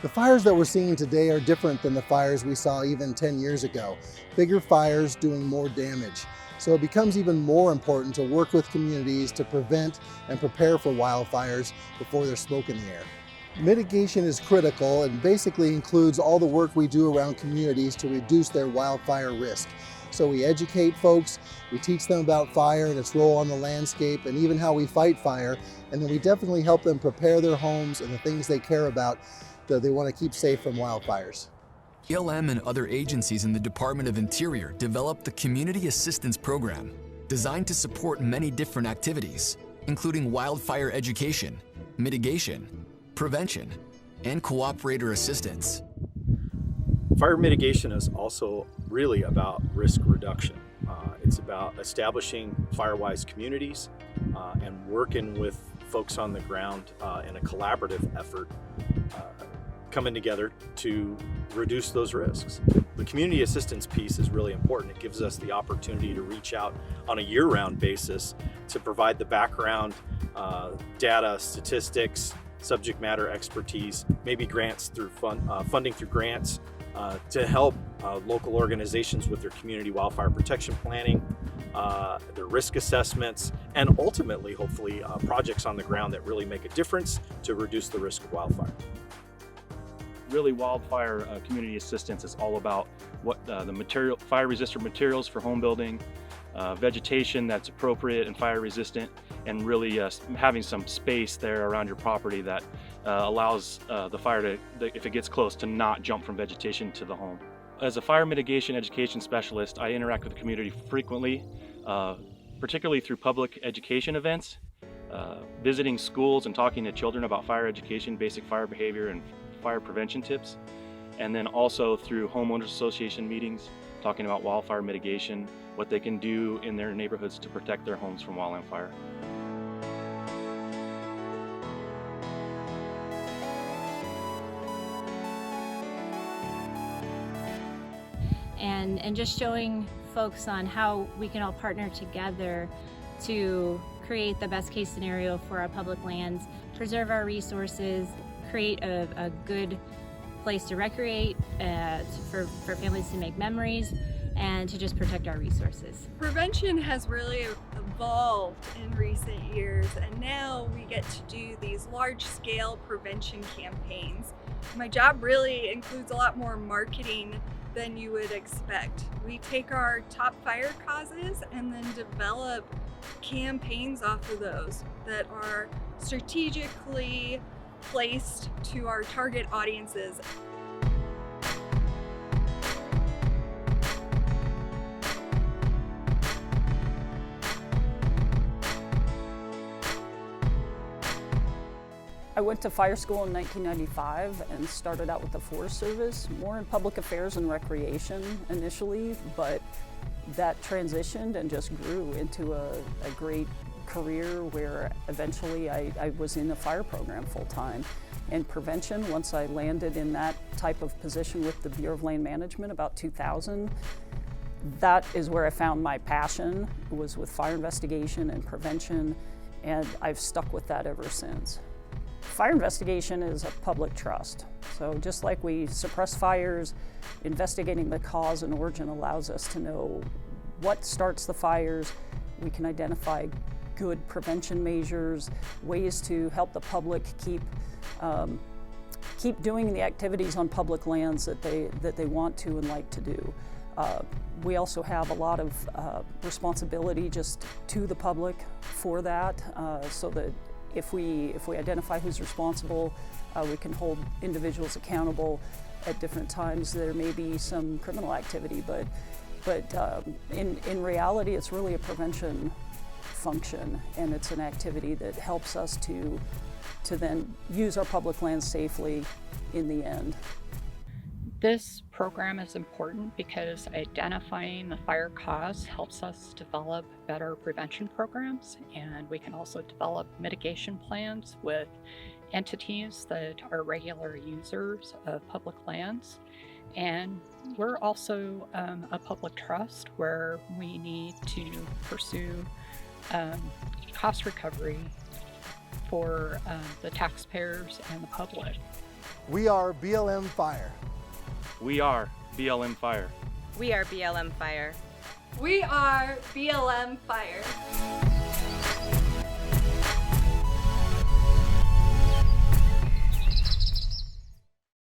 The fires that we're seeing today are different than the fires we saw even 10 years ago. Bigger fires doing more damage. So it becomes even more important to work with communities to prevent and prepare for wildfires before there's smoke in the air. Mitigation is critical and basically includes all the work we do around communities to reduce their wildfire risk. So we educate folks, we teach them about fire and its role on the landscape and even how we fight fire, and then we definitely help them prepare their homes and the things they care about that they want to keep safe from wildfires. BLM and other agencies in the Department of Interior developed the Community Assistance Program, designed to support many different activities, including wildfire education, mitigation, prevention, and cooperator assistance. Fire mitigation is also really about risk reduction. It's about establishing Firewise communities and working with folks on the ground in a collaborative effort, coming together to reduce those risks. The community assistance piece is really important. It gives us the opportunity to reach out on a year-round basis to provide the background, data, statistics, subject matter expertise, maybe grants through funding through grants to help local organizations with their community wildfire protection planning, their risk assessments, and ultimately, hopefully, projects on the ground that really make a difference to reduce the risk of wildfire. Really, wildfire community assistance is all about what the fire-resistant materials for home building, vegetation that's appropriate and fire-resistant, and really having some space there around your property that allows the fire to, if it gets close, to not jump from vegetation to the home. As a fire mitigation education specialist, I interact with the community frequently, particularly through public education events, visiting schools and talking to children about fire education, basic fire behavior, and fire prevention tips, and then also through homeowners association meetings, talking about wildfire mitigation, what they can do in their neighborhoods to protect their homes from wildland fire. And just showing folks on how we can all partner together to create the best case scenario for our public lands, preserve our resources, create a good place to recreate, for families to make memories, and to just protect our resources. Prevention has really evolved in recent years, and now we get to do these large-scale prevention campaigns. My job really includes a lot more marketing than you would expect. We take our top fire causes and then develop campaigns off of those that are strategically placed to our target audiences. I went to fire school in 1995 and started out with the Forest Service, more in public affairs and recreation initially, but that transitioned and just grew into a great career where eventually I was in a fire program full-time. And prevention, once I landed in that type of position with the Bureau of Land Management about 2000, that is where I found my passion, was with fire investigation and prevention, and I've stuck with that ever since. Fire investigation is a public trust. So just like we suppress fires, investigating the cause and origin allows us to know what starts the fires. We can identify good prevention measures, ways to help the public keep doing the activities on public lands that they want to and like to do. We also have a lot of responsibility just to the public for that, so that if we identify who's responsible, we can hold individuals accountable. At different times there may be some criminal activity, but in reality it's really a prevention function, and it's an activity that helps us to then use our public lands safely in the end. This program is important because identifying the fire cause helps us develop better prevention programs, and we can also develop mitigation plans with entities that are regular users of public lands. And we're also a public trust where we need to pursue cost recovery for the taxpayers and the public. We are BLM Fire. We are BLM Fire. We are BLM Fire. We are BLM Fire.